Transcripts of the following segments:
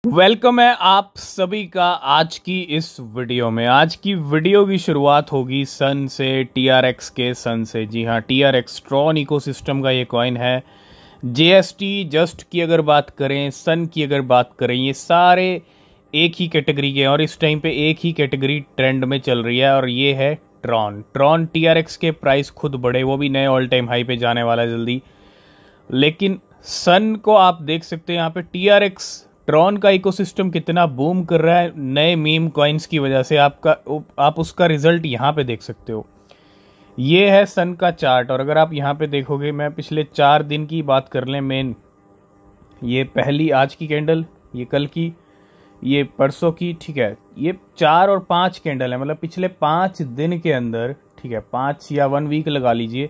Welcome है आप सभी का आज की इस वीडियो में। आज की वीडियो की शुरुआत होगी सन से, TRX के सन से। जी हाँ, TRX ट्रॉन इकोसिस्टम का ये कॉइन है। JST जस्ट की अगर बात करें, सन की अगर बात करें, ये सारे एक ही कैटेगरी के हैं और इस टाइम पे एक ही कैटेगरी ट्रेंड में चल रही है और ये है ट्रॉन। TRX के प्राइस खुद बढ़े, वो भी नए ऑल टाइम हाई पे जाने वाला है जल्दी। लेकिन सन को आप देख सकते हैं यहाँ पे TRX ट्रॉन का इकोसिस्टम कितना बूम कर रहा है नए मीम कॉइन्स की वजह से। आप उसका रिजल्ट यहाँ पे देख सकते हो। ये है सन का चार्ट और अगर आप यहाँ पे देखोगे, मैं पिछले 4 दिन की बात कर लें मेन, ये पहली आज की कैंडल, ये कल की, ये परसों की, ठीक है, ये 4 और 5 कैंडल है। मतलब पिछले 5 दिन के अंदर, ठीक है, 5 या 1 वीक लगा लीजिए,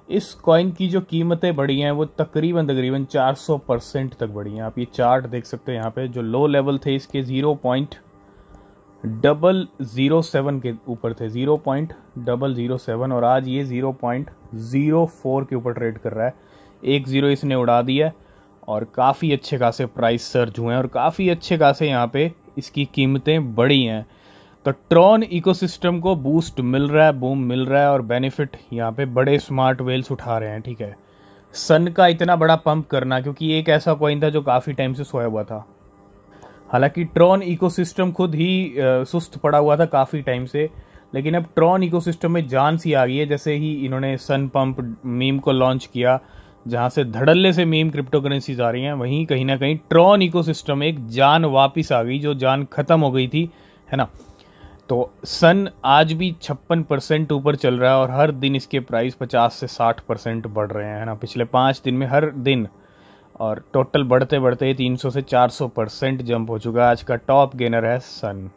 इस कॉइन की जो कीमतें बढ़ी हैं वो तकरीबन 400% तक बढ़ी हैं। आप ये चार्ट देख सकते हैं। यहाँ पे जो लो लेवल थे इसके 0.007 के ऊपर थे, 0.007, और आज ये 0.04 के ऊपर ट्रेड कर रहा है। 1 0 इसने उड़ा दिया और काफ़ी अच्छे खासे प्राइस सर्ज हुए हैं और काफ़ी अच्छे खासे यहाँ पे इसकी कीमतें बढ़ी हैं। तो ट्रॉन इकोसिस्टम को बूस्ट मिल रहा है, बूम मिल रहा है और बेनिफिट यहाँ पे बड़े स्मार्ट वेल्स उठा रहे हैं। ठीक है, सन का इतना बड़ा पंप करना, क्योंकि ये एक ऐसा कॉइन था जो काफ़ी टाइम से सोया हुआ था। हालांकि ट्रॉन इकोसिस्टम खुद ही सुस्त पड़ा हुआ था काफ़ी टाइम से, लेकिन अब ट्रॉन इकोसिस्टम में जान सी आ गई है। जैसे ही इन्होंने सन पंप मीम को लॉन्च किया, जहाँ से धड़ल्ले से मीम क्रिप्टो करेंसीज आ रही हैं, वहीं कहीं ना कहीं ट्रॉन इकोसिस्टम एक जान वापिस आ गई, जो जान खत्म हो गई थी, है ना। तो सन आज भी 56% ऊपर चल रहा है और हर दिन इसके प्राइस 50 से 60% बढ़ रहे हैं, है ना, पिछले 5 दिन में हर दिन। और टोटल बढ़ते बढ़ते 300 से 400% जंप हो चुका है। आज का टॉप गेनर है सन।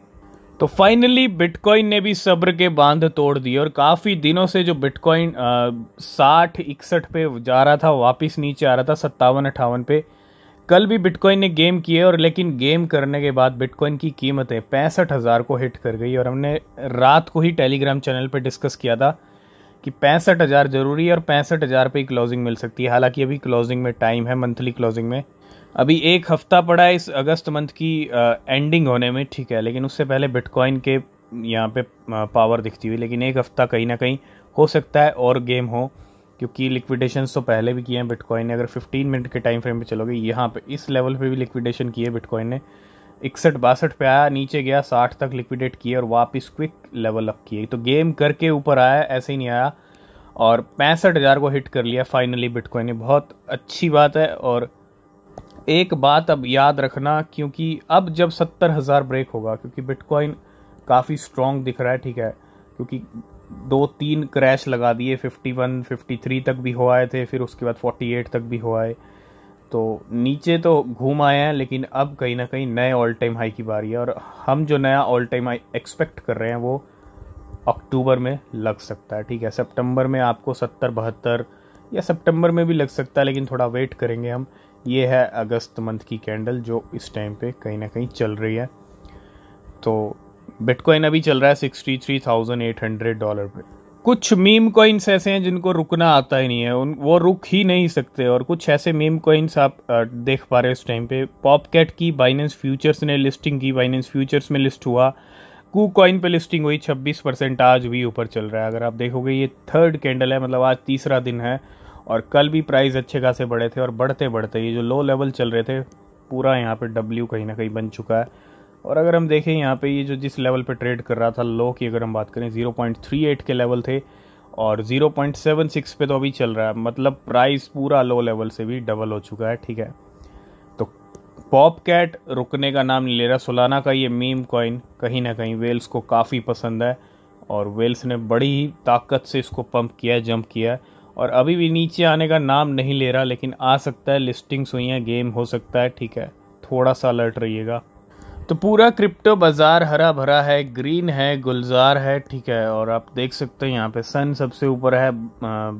तो फाइनली बिटकॉइन ने भी सब्र के बांध तोड़ दिए और काफ़ी दिनों से जो बिटकॉइन 60-61 पे जा रहा था, वापस नीचे आ रहा था 57-58 पे। कल भी बिटकॉइन ने गेम किए और लेकिन गेम करने के बाद बिटकॉइन की कीमतें 65,000 को हिट कर गई और हमने रात को ही टेलीग्राम चैनल पे डिस्कस किया था कि 65,000 जरूरी है और 65,000 पे ही क्लोजिंग मिल सकती है। हालांकि अभी क्लोजिंग में टाइम है, मंथली क्लोजिंग में अभी 1 हफ्ता पड़ा है इस अगस्त मंथ की एंडिंग होने में, ठीक है, लेकिन उससे पहले बिटकॉइन के यहाँ पे पावर दिखती हुई। लेकिन 1 हफ्ता कहीं ना कहीं हो सकता है और गेम हो, क्योंकि लिक्विडेशन तो पहले भी किए हैं बिटकॉइन ने। अगर 15 मिनट के टाइम फ्रेम पे चलोगे, यहाँ पे इस लेवल पे भी लिक्विडेशन किए बिटकॉइन ने। 61-62 पे आया, नीचे गया, 60 तक लिक्विडेट किए और वापस क्विक लेवल अप किए। तो गेम करके ऊपर आया, ऐसे ही नहीं आया, और 65,000 को हिट कर लिया फाइनली बिटकॉइन ने। बहुत अच्छी बात है। और एक बात अब याद रखना, क्योंकि अब जब 70,000 ब्रेक होगा, क्योंकि बिटकॉइन काफ़ी स्ट्रॉन्ग दिख रहा है, ठीक है, क्योंकि 2-3 क्रैश लगा दिए, 51-53 तक भी हो आए थे, फिर उसके बाद 48 तक भी हो आए, तो नीचे तो घूम आए हैं। लेकिन अब कहीं ना कहीं नए ऑल टाइम हाई की बारी है और हम जो नया ऑल टाइम हाई एक्सपेक्ट कर रहे हैं वो अक्टूबर में लग सकता है। ठीक है, सितंबर में आपको 70-72 या सितंबर में भी लग सकता है, लेकिन थोड़ा वेट करेंगे हम। ये है अगस्त मंथ की कैंडल जो इस टाइम पे कहीं ना कहीं चल रही है। तो बिटकॉइन अभी चल रहा है $63,800 पे। कुछ मीम कॉइन्स ऐसे हैं जिनको रुकना आता ही नहीं है, वो रुक ही नहीं सकते। और कुछ ऐसे मीम कॉइन्स आप देख पा रहे हो इस टाइम पे। पॉपकैट की बाइनेंस फ्यूचर्स ने लिस्टिंग की, बाइनेंस फ्यूचर्स में लिस्ट हुआ। कू कॉइन पे लिस्टिंग हुई, 26% आज भी ऊपर चल रहा है। अगर आप देखोगे ये 3rd कैंडल है, मतलब आज 3रा दिन है और कल भी प्राइस अच्छे खासे बढ़े थे और बढ़ते बढ़ते ये जो लो लेवल चल रहे थे, पूरा यहाँ पे W कहीं ना कहीं बन चुका है। और अगर हम देखें यहाँ पे ये जो जिस लेवल पे ट्रेड कर रहा था, लो की अगर हम बात करें 0.38 के लेवल थे और 0.76 पे तो अभी चल रहा है। मतलब प्राइस पूरा लो लेवल से भी डबल हो चुका है। ठीक है, तो पॉपकैट रुकने का नाम नहीं ले रहा। सोलाना का ये मीम कॉइन कहीं ना कहीं वेल्स को काफ़ी पसंद है और वेल्स ने बड़ी ही ताकत से इसको पंप किया है, जंप किया है और अभी भी नीचे आने का नाम नहीं ले रहा, लेकिन आ सकता है। लिस्टिंग्स हुई हैं, गेम हो सकता है। ठीक है, थोड़ा सा अलर्ट रहिएगा। तो पूरा क्रिप्टो बाजार हरा भरा है, ग्रीन है, गुलजार है, ठीक है। और आप देख सकते हैं यहाँ पे सन सबसे ऊपर है,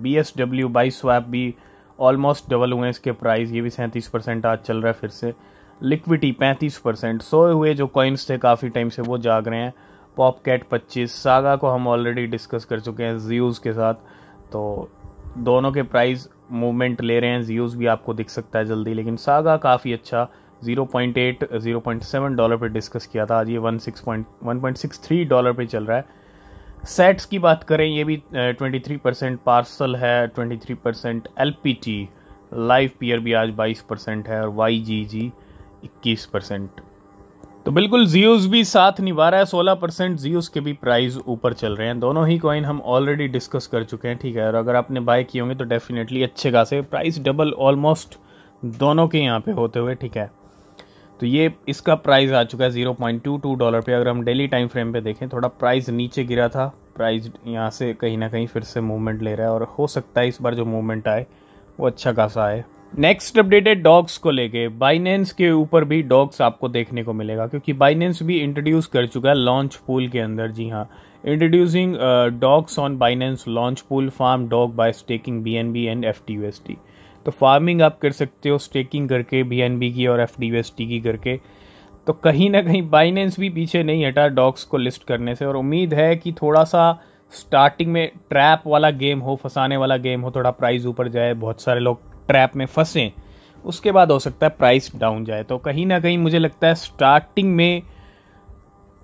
BSW बाई स्वैप भी ऑलमोस्ट डबल हुए इसके प्राइस, ये भी 37% आज चल रहा है फिर से। लिक्विडिटी 35%, सोए हुए जो कॉइन्स थे काफ़ी टाइम से वो जाग रहे हैं। पॉपकैट 25, सागा को हम ऑलरेडी डिस्कस कर चुके हैं जियूज के साथ, तो दोनों के प्राइस मूवमेंट ले रहे हैं। जियूज भी आपको दिख सकता है जल्दी, लेकिन सागा काफ़ी अच्छा 0.8 $0.7 पे डिस्कस किया था, आज ये 1.63 डॉलर पे चल रहा है। सेट्स की बात करें, ये भी 23% पार्सल है, 23% LPT, लाइव पीयर भी आज 22% है और YGG 21%। तो बिल्कुल जियोस भी साथ निभा रहा है, 16% जियोस के भी प्राइस ऊपर चल रहे हैं। दोनों ही कॉइन हम ऑलरेडी डिस्कस कर चुके हैं, ठीक है। और अगर आपने बाय किए होंगे तो डेफिनेटली अच्छे खासे प्राइस डबल ऑलमोस्ट दोनों के यहाँ पे होते हुए, ठीक है। तो ये इसका प्राइस आ चुका है $0.22 पे। अगर हम डेली टाइम फ्रेम पे देखें, थोड़ा प्राइस नीचे गिरा था, प्राइस यहाँ से कहीं ना कहीं फिर से मूवमेंट ले रहा है और हो सकता है इस बार जो मूवमेंट आए वो अच्छा खासा आए। नेक्स्ट अपडेट है डॉग्स को लेके। बाइनेंस के ऊपर भी डॉग्स आपको देखने को मिलेगा, क्योंकि बाइनेंस भी इंट्रोड्यूस कर चुका है लॉन्च पूल के अंदर। जी हाँ, introducing dogs on Binance launch pool, farm dog by staking BNB and FTUSD। तो फार्मिंग आप कर सकते हो स्टेकिंग करके, BNB की और FTUSD की करके। तो कहीं ना कहीं बाइनेंस भी पीछे नहीं हटा डॉग्स को लिस्ट करने से, और उम्मीद है कि थोड़ा सा स्टार्टिंग में ट्रैप वाला गेम हो, फंसाने वाला गेम हो, थोड़ा प्राइस ऊपर जाए, बहुत सारे लोग ट्रैप में फंसे, उसके बाद हो सकता है प्राइस डाउन जाए। तो कहीं ना कहीं मुझे लगता है स्टार्टिंग में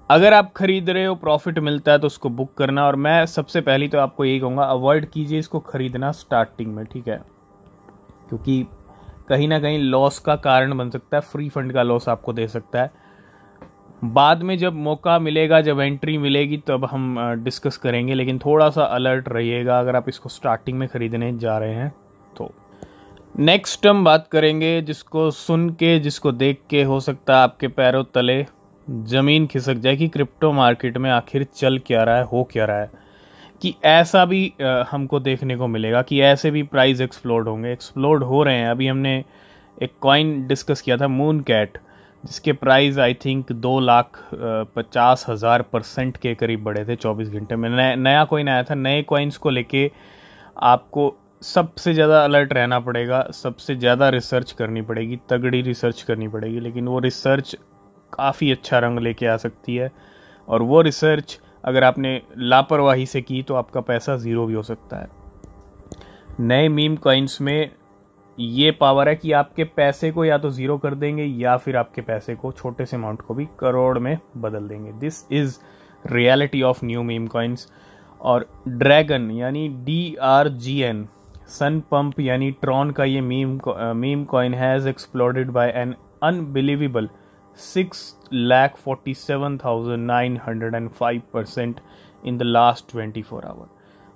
अगर आप खरीद रहे हो, प्रॉफिट मिलता है तो उसको बुक करना। और मैं सबसे पहली तो आपको यही कहूँगा, अवॉइड कीजिए इसको खरीदना स्टार्टिंग में, ठीक है, क्योंकि कहीं ना कहीं लॉस का कारण बन सकता है, फ्री फंड का लॉस आपको दे सकता है। बाद में जब मौका मिलेगा, जब एंट्री मिलेगी, तब हम डिस्कस करेंगे, लेकिन थोड़ा सा अलर्ट रहिएगा अगर आप इसको स्टार्टिंग में खरीदने जा रहे हैं तो। नेक्स्ट हम बात करेंगे, जिसको सुन के, जिसको देख के हो सकता है आपके पैरों तले ज़मीन खिसक जाए कि क्रिप्टो मार्केट में आखिर चल क्या रहा है, हो क्या रहा है, कि ऐसा भी हमको देखने को मिलेगा कि ऐसे भी प्राइस एक्सप्लोड होंगे, एक्सप्लोड हो रहे हैं। अभी हमने एक कॉइन डिस्कस किया था मून कैट, जिसके प्राइस आई थिंक 2,50,000% के करीब बढ़े थे 24 घंटे में। नया कॉइन आया था। नए कॉइन्स को लेके आपको सबसे ज़्यादा अलर्ट रहना पड़ेगा, सबसे ज़्यादा रिसर्च करनी पड़ेगी, तगड़ी रिसर्च करनी पड़ेगी, लेकिन वो रिसर्च काफ़ी अच्छा रंग लेके आ सकती है। और वो रिसर्च अगर आपने लापरवाही से की तो आपका पैसा ज़ीरो भी हो सकता है। नए मीम कॉइन्स में ये पावर है कि आपके पैसे को या तो ज़ीरो कर देंगे या फिर आपके पैसे को, छोटे से अमाउंट को भी करोड़ में बदल देंगे। This is reality of new meme coins. और ड्रैगन यानी DRGN, सन पंप यानी ट्रॉन का ये meme coin has exploded by an unbelievable 6,47,905% in the last 24 hour.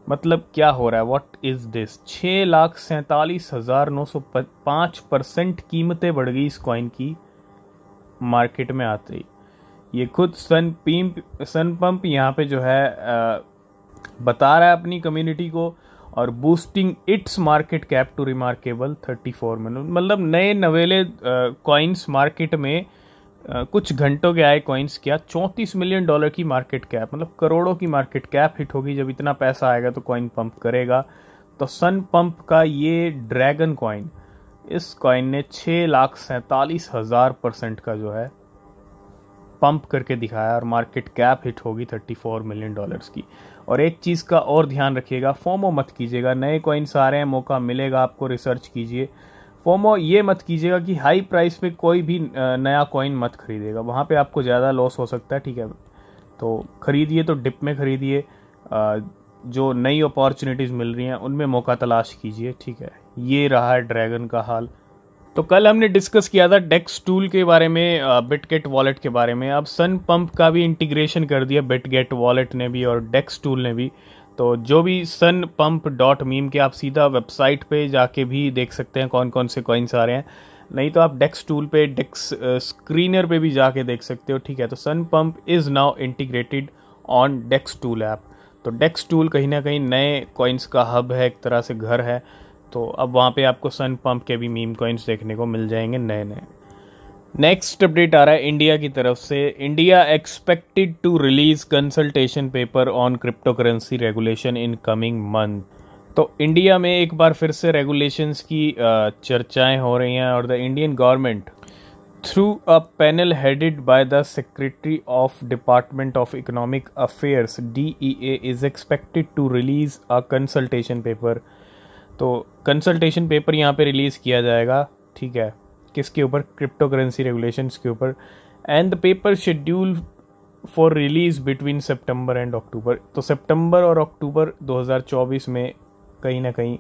मतलब क्या हो रहा है, व्हाट इज दिस? 6,47,905% कीमतें बढ़ गई इस कॉइन की मार्केट में आते ही। ये खुद सन पंप यहाँ पे जो है बता रहा है अपनी कम्युनिटी को, और boosting its market cap to remarkable 34 million. मतलब नए नवेले कॉइन्स मार्केट में कुछ घंटों के आए कॉइन्स, क्या $34 मिलियन की मार्केट कैप, मतलब करोड़ों की मार्केट कैप हिट होगी। जब इतना पैसा आएगा तो कॉइन पंप करेगा। तो सन पंप का ये ड्रैगन कॉइन, इस कॉइन ने 6,47,000% का जो है पंप करके दिखाया, और मार्केट कैप हिट होगी $34 मिलियन की। और एक चीज़ का और ध्यान रखिएगा, फोमो मत कीजिएगा। नए कॉइन्स आ रहे हैं, मौका मिलेगा आपको, रिसर्च कीजिए। फोमो ये मत कीजिएगा कि हाई प्राइस पे कोई भी नया कॉइन मत खरीदेगा, वहाँ पे आपको ज़्यादा लॉस हो सकता है, ठीक है। तो खरीदिए तो डिप में खरीदिए, जो नई अपॉर्चुनिटीज़ मिल रही हैं उनमें मौका तलाश कीजिए, ठीक है। ये रहा है ड्रैगन का हाल। तो कल हमने डिस्कस किया था डेक्स टूल के बारे में, बिटगेट वॉलेट के बारे में। अब सन पंप का भी इंटीग्रेशन कर दिया बिटगेट वॉलेट ने भी और डेक्स टूल ने भी। तो जो भी sunpump.meme के, आप सीधा वेबसाइट पे जाके भी देख सकते हैं कौन कौन से कॉइन्स आ रहे हैं। नहीं तो आप डेक्स टूल पे, डेक्स स्क्रीनर पे भी जाके देख सकते हो, ठीक है। तो sun pump is now integrated on dex tool app. तो डेक्स टूल कहीं ना कहीं नए कॉइन्स का हब है, एक तरह से घर है। तो अब वहाँ पे आपको सन पंप के भी मीम कॉइन्स देखने को मिल जाएंगे नए नए। नेक्स्ट अपडेट आ रहा है इंडिया की तरफ से। India expected to release consultation paper on crypto currency regulation in coming month. तो इंडिया में एक बार फिर से रेगुलेशंस की चर्चाएं हो रही हैं, और the Indian government through a panel headed by the secretary of department of economic affairs DEA is expected to release a consultation paper. तो कंसल्टेशन पेपर यहाँ पे रिलीज़ किया जाएगा, ठीक है। किसके ऊपर, क्रिप्टो करेंसी रेगुलेशंस के ऊपर। And the paper schedule for release between September and October. तो सितंबर और अक्टूबर 2024 में कहीं ना कहीं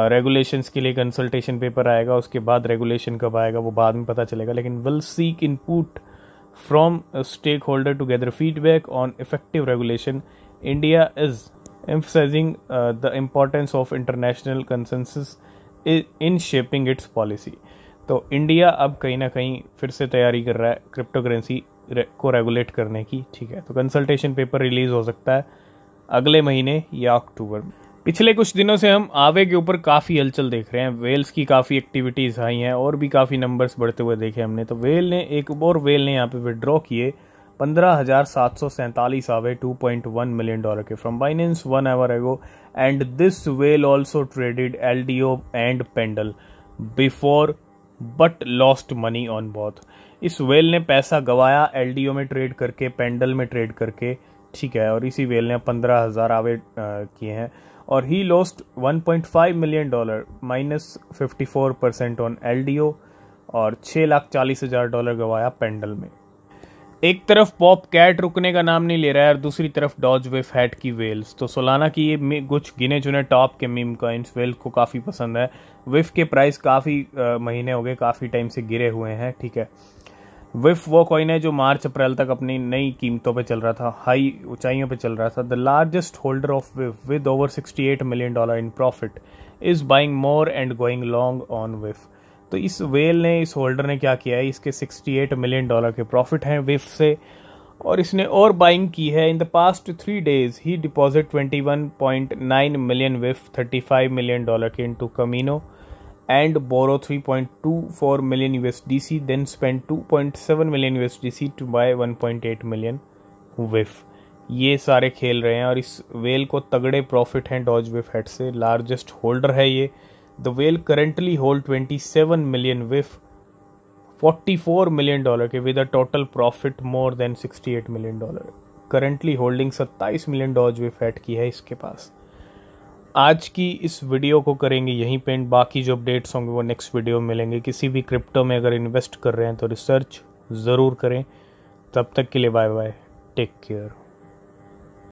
रेगुलेशंस के लिए कंसल्टेशन पेपर आएगा। उसके बाद रेगुलेशन कब आएगा वो बाद में पता चलेगा, लेकिन will seek input from stakeholder to gather feedback on effective regulation. India is emphasizing the importance of international consensus in shaping its policy। तो इंडिया अब कहीं ना कहीं फिर से तैयारी कर रहा है क्रिप्टो करेंसी को रेगुलेट करने की, ठीक है। तो कंसल्टेशन पेपर रिलीज हो सकता है अगले महीने या अक्टूबर में। पिछले कुछ दिनों से हम आवे के ऊपर काफ़ी हलचल देख रहे हैं, वेल्स की काफ़ी एक्टिविटीज़ आई हैं और भी काफ़ी नंबर्स बढ़ते हुए देखे हमने। तो वेल ने यहाँ पे विड्रॉ किए 15,747 आवे $2.1 मिलियन के from Binance 1 hour ago. And this whale also traded LDO and Pendle before but lost money on both. इस वेल ने पैसा गवाया LDO में ट्रेड करके, पेंडल में ट्रेड करके, ठीक है। और इसी वेल ने 15,000 आवे किए हैं और he lost $1.5 million -54% on LDO और $6,40,000 गवाया पेंडल में। एक तरफ पॉप कैट रुकने का नाम नहीं ले रहा है और दूसरी तरफ डॉज विफ हैट की वेल्स। तो सोलाना की ये कुछ गिने चुने टॉप के मीम कॉइन्स वेल को काफ़ी पसंद है। विफ के प्राइस काफ़ी महीने हो गए, काफ़ी टाइम से गिरे हुए हैं, ठीक है। विफ वो कॉइन है जो मार्च अप्रैल तक अपनी नई कीमतों पे चल रहा था, हाई ऊंचाइयों पे चल रहा था। द लार्जेस्ट होल्डर ऑफ विफ with over $68 million in profit is buying more and going long on विफ। तो इस वेल ने, इस होल्डर ने क्या किया है, इसके $68 मिलियन के प्रॉफिट हैं विफ से और इसने और बाइंग की है। In the past 3 days he deposit 21.9 million विफ $35 मिलियन के into Kamino and borrow 3.24 million USDC, then spend 2.7 million USDC to buy 1.8 million विफ। ये सारे खेल रहे हैं और इस वेल को तगड़े प्रॉफिट हैं डॉज विफ हेड से, लार्जेस्ट होल्डर है ये। The whale currently hold 27 million with $44 million के with a total profit more than $68 million. Currently holding 27 million dogwifhat की है इसके पास। आज की इस वीडियो को करेंगे यहीं पे, बाकी जो अपडेट्स होंगे वो नेक्स्ट वीडियो में मिलेंगे। किसी भी क्रिप्टो में अगर इन्वेस्ट कर रहे हैं तो रिसर्च ज़रूर करें। तब तक के लिए बाय बाय, टेक केयर।